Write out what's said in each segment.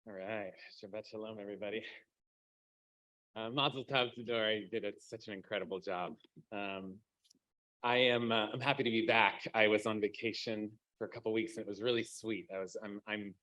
All right, Shabbat Shalom, everybody. Mazel Tov to Dori, did such an incredible job. I'm happy to be back. I was on vacation for a couple weeks, and it was really sweet. I'm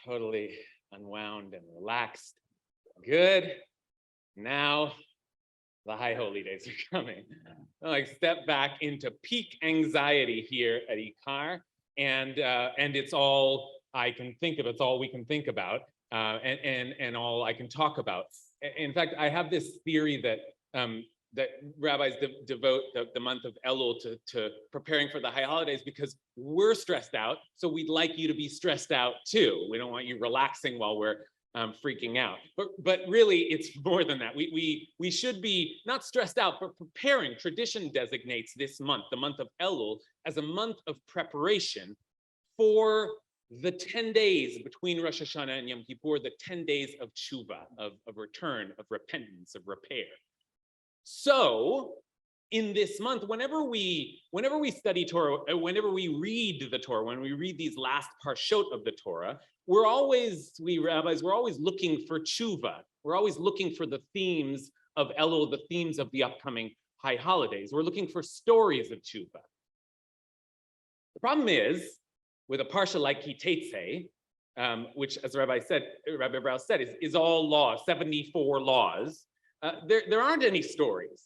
totally unwound and relaxed. Good. Now the high holy days are coming. I like step back into peak anxiety here at Ikar, and it's all I can think of. It's all we can think about, and all I can talk about. In fact, I have this theory that that rabbis devote the month of Elul to preparing for the high holidays because we're stressed out. So we'd like you to be stressed out too. We don't want you relaxing while we're freaking out. But really, it's more than that. We should be not stressed out, but preparing. Tradition designates this month, the month of Elul, as a month of preparation for the 10 days between Rosh Hashanah and Yom Kippur, the 10 days of tshuva, of return, of repentance, of repair. So in this month, whenever we study Torah, whenever we read the Torah, when we read these last parshot of the Torah, we rabbis, we're always looking for tshuva. We're always looking for the themes of Elul, the themes of the upcoming high holidays. We're looking for stories of tshuva. The problem is, with a parsha like Teitzei, which, as Rabbi Brow said, is all laws, 74 laws. There aren't any stories.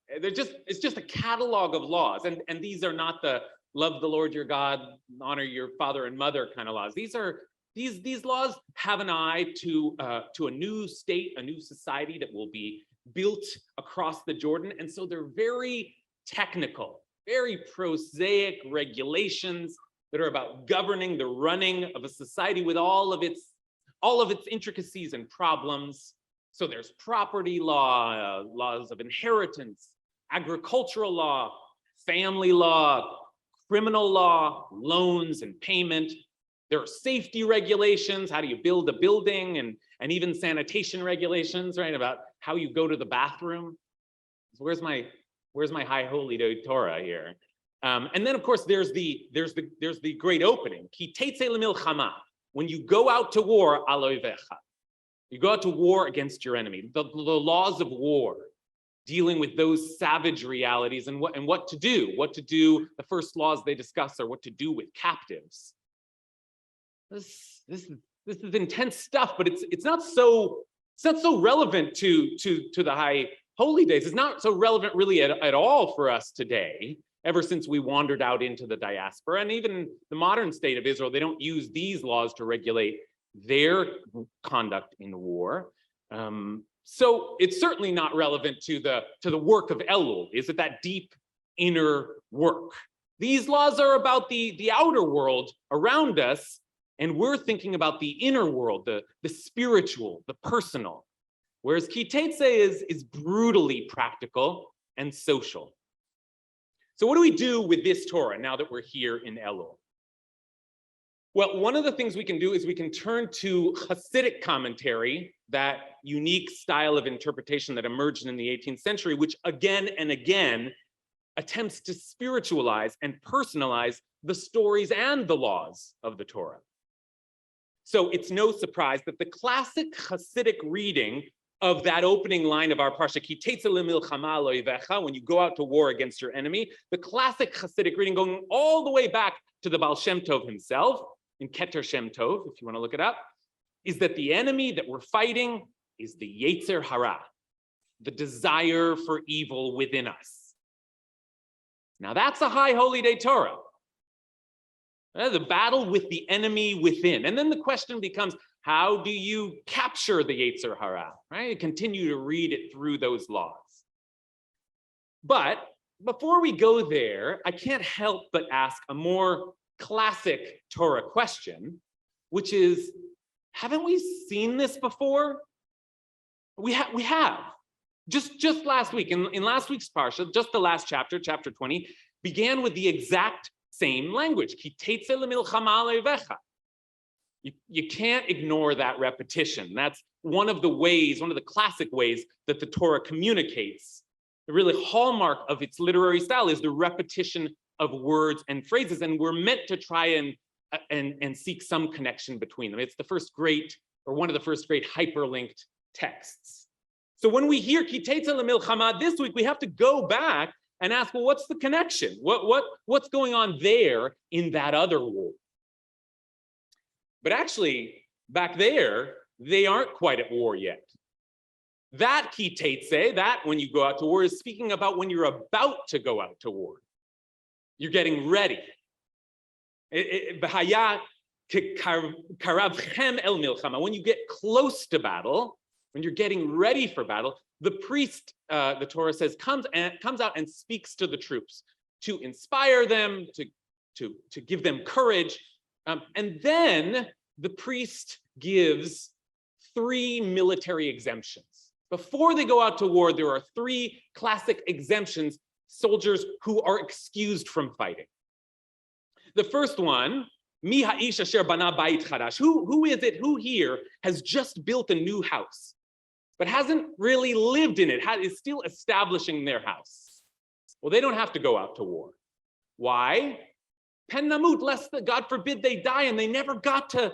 It's just a catalog of laws, and these are not the love the Lord your God, honor your father and mother kind of laws. These laws have an eye to a new state, a new society that will be built across the Jordan, and so they're very technical, very prosaic regulations that are about governing the running of a society with all of its intricacies and problems. So there's property law, laws of inheritance, agricultural law, family law, criminal law, loans and payment. There are safety regulations, how do you build a building, and even sanitation regulations, right, about how you go to the bathroom. So where's my high holy Torah here? And then, of course, there's the great opening. Ki Teitzei lemilchama. When you go out to war, aloivecha. You go out to war against your enemy. The laws of war, dealing with those savage realities and what to do. What to do. The first laws they discuss are what to do with captives. This is intense stuff, but it's not so relevant to the high holy days. It's not so relevant really at all for us today. Ever since we wandered out into the diaspora, and even the modern state of Israel, they don't use these laws to regulate their conduct in war. So it's certainly not relevant to the work of Elul. Is it that deep inner work? These laws are about the outer world around us, and we're thinking about the inner world, the spiritual, the personal. Whereas Ki Teitzei is brutally practical and social. So what do we do with this Torah now that we're here in Elul? Well, one of the things we can do is we can turn to Hasidic Commentary, that unique style of interpretation that emerged in the 18th century, which again and again attempts to spiritualize and personalize the stories and the laws of the Torah. So it's no surprise that the classic Hasidic reading of that opening line of our parsha, Ki Teitzei lemilchama aloivecha, when you go out to war against your enemy, the classic Hasidic reading going all the way back to the Baal Shem Tov himself, in Keter Shem Tov, if you want to look it up, is that the enemy that we're fighting is the Yetzer Hara, the desire for evil within us. Now that's a high holy day Torah. The battle with the enemy within. And then the question becomes, how do you capture the Yetzer Hara, right? You continue to read it through those laws. But before we go there, I can't help but ask a more classic Torah question, which is, haven't we seen this before? We have. Just last week, in last week's parsha, just the last chapter, chapter 20, began with the exact same language. Ki Teitzei lemilchama aloivecha. You can't ignore that repetition. That's one of the classic ways that the Torah communicates. The really hallmark of its literary style is the repetition of words and phrases, and we're meant to try and seek some connection between them. It's the first great or one of the first great hyperlinked texts. So when we hear Ki Teitzei Lemilchama this week, we have to go back and ask, well, what's the connection? What's going on there in that other war? But actually, back there, they aren't quite at war yet. That Ki Teitzei, that when you go out to war, is speaking about when you're about to go out to war. You're getting ready. When you get close to battle, when you're getting ready for battle, the priest, the Torah says, comes out and speaks to the troops to inspire them, to give them courage. And then the priest gives 3 military exemptions. Before they go out to war, there are 3 classic exemptions, soldiers who are excused from fighting. The first one, Mi ha'ish asher bana bayit chadash. Who is it, who here has just built a new house, but hasn't really lived in it, is still establishing their house? Well, they don't have to go out to war. Why? Pen namut, lest, God forbid, they die and they never got to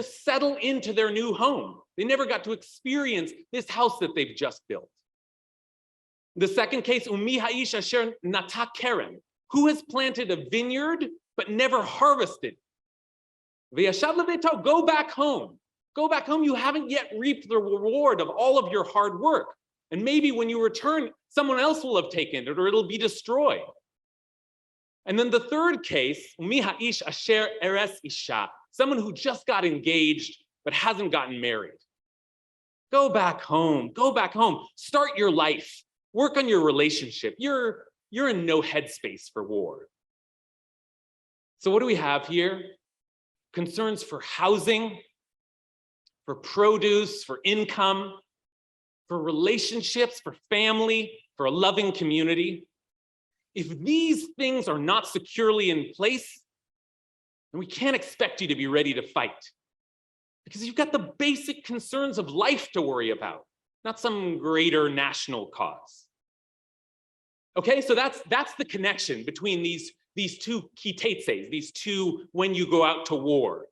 settle into their new home. They never got to experience this house that they've just built. The second case, Umi ha'ish asher nata keren. Who has planted a vineyard but never harvested? V'yashav lebeito, go back home. Go back home. You haven't yet reaped the reward of all of your hard work. And maybe when you return, someone else will have taken it or it'll be destroyed. And then the third case, Umi ha'ish asher eres isha. Someone who just got engaged but hasn't gotten married. Go back home. Go back home. Start your life. Work on your relationship. You're in no headspace for war. So what do we have here? Concerns for housing, for produce, for income, for relationships, for family, for a loving community. If these things are not securely in place, then we can't expect you to be ready to fight, because you've got the basic concerns of life to worry about, not some greater national cause. Okay, so that's the connection between these 2 Ki Teitzeis, these 2 when you go out to war.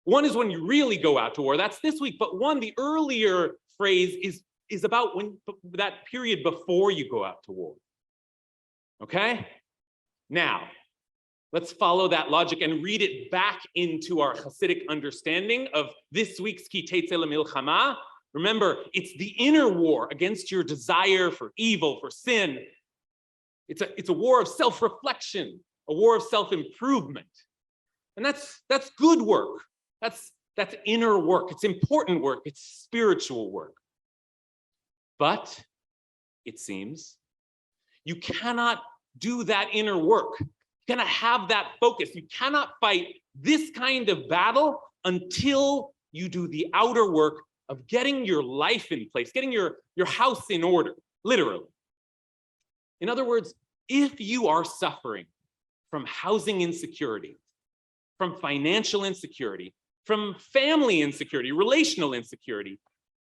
One is when you really go out to war, that's this week, but the earlier phrase is about when that period before you go out to war. Okay? Now, let's follow that logic and read it back into our Hasidic understanding of this week's Ki Teitzei Lemilchama. Remember, it's the inner war against your desire for evil, for sin. It's a war of self-reflection, a war of self-improvement. And that's good work. That's inner work. It's important work. It's spiritual work. But it seems you cannot do that inner work. You cannot have that focus. You cannot fight this kind of battle until you do the outer work of getting your life in place, getting your house in order, literally. In other words, if you are suffering from housing insecurity, from financial insecurity, from family insecurity, relational insecurity,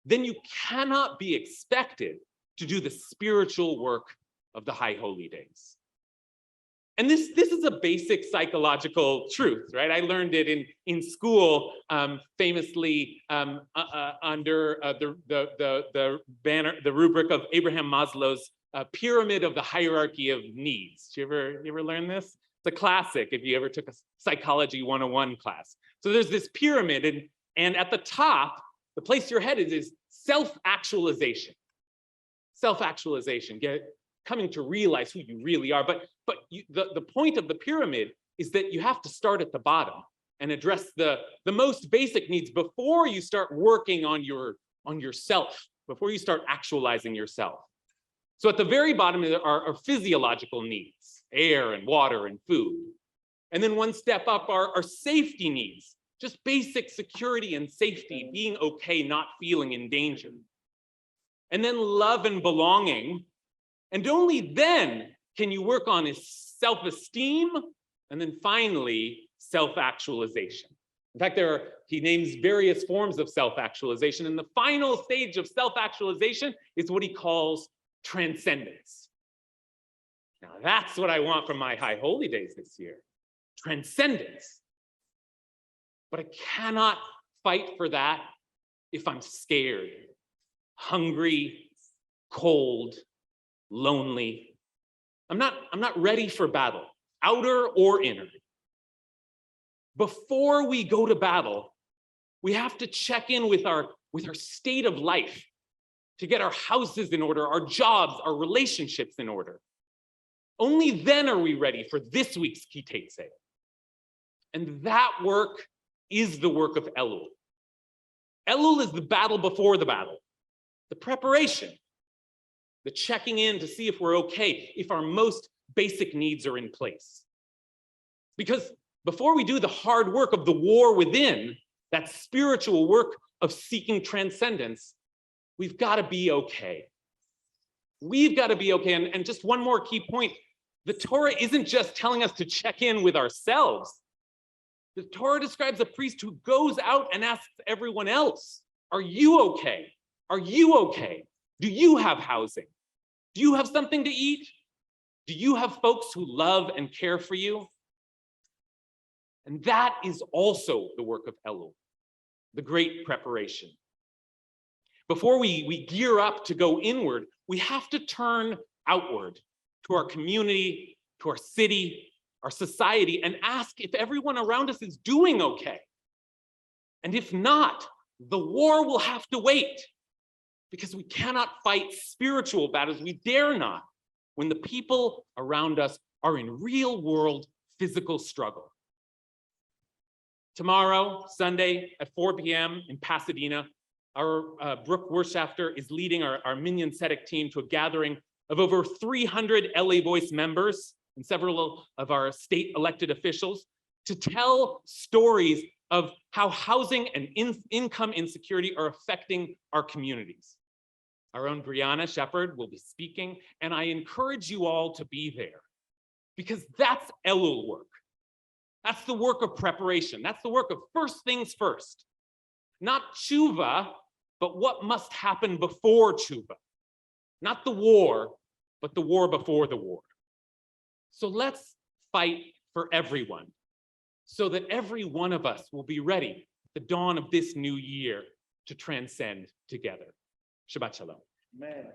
then you cannot be expected to do the spiritual work of the High Holy Days. And this is a basic psychological truth, right? I learned it in school, famously under the banner, the rubric of Abraham Maslow's pyramid of the hierarchy of needs. You ever learn this? It's a classic if you ever took a psychology 101 class. So there's this pyramid, and at the top, the place you're headed is self-actualization. Self-actualization, coming to realize who you really are. But the point of the pyramid is that you have to start at the bottom and address the most basic needs before you start working on yourself, before you start actualizing yourself. So at the very bottom are physiological needs, air and water and food. And then one step up are safety needs, just basic security and safety, being okay, not feeling in danger. And then love and belonging. And only then can you work on his self-esteem, and then finally, self-actualization. In fact, he names various forms of self-actualization, and the final stage of self-actualization is what he calls transcendence. Now, that's what I want from my High Holy Days this year, transcendence. But I cannot fight for that if I'm scared, hungry, cold, lonely. I'm not ready for battle, outer or inner. Before we go to battle, we have to check in with our state of life to get our houses in order, our jobs, our relationships in order. Only then are we ready for this week's Teitzei. And that work is the work of Elul. Elul is the battle before the battle, the preparation, the checking in to see if we're okay, if our most basic needs are in place. Because before we do the hard work of the war within, that spiritual work of seeking transcendence, we've got to be okay. We've got to be okay. And just one more key point, the Torah isn't just telling us to check in with ourselves. The Torah describes a priest who goes out and asks everyone else, are you okay? Are you okay? Do you have housing? Do you have something to eat? Do you have folks who love and care for you? And that is also the work of Elul, the great preparation. Before we gear up to go inward, we have to turn outward to our community, to our city, our society, and ask if everyone around us is doing okay. And if not, the war will have to wait, because we cannot fight spiritual battles, we dare not, when the people around us are in real world physical struggle. Tomorrow, Sunday at 4 p.m. in Pasadena, our Brooke Wirtschafter is leading our Minyan Tzedek team to a gathering of over 300 LA Voice members and several of our state elected officials to tell stories of how housing and income insecurity are affecting our communities. Our own Brianna Shepard will be speaking, and I encourage you all to be there, because that's Elul work. That's the work of preparation. That's the work of first things first. Not tshuva, but what must happen before tshuva. Not the war, but the war before the war. So let's fight for everyone, so that every one of us will be ready at the dawn of this new year to transcend together. Shabbat Shalom. Man.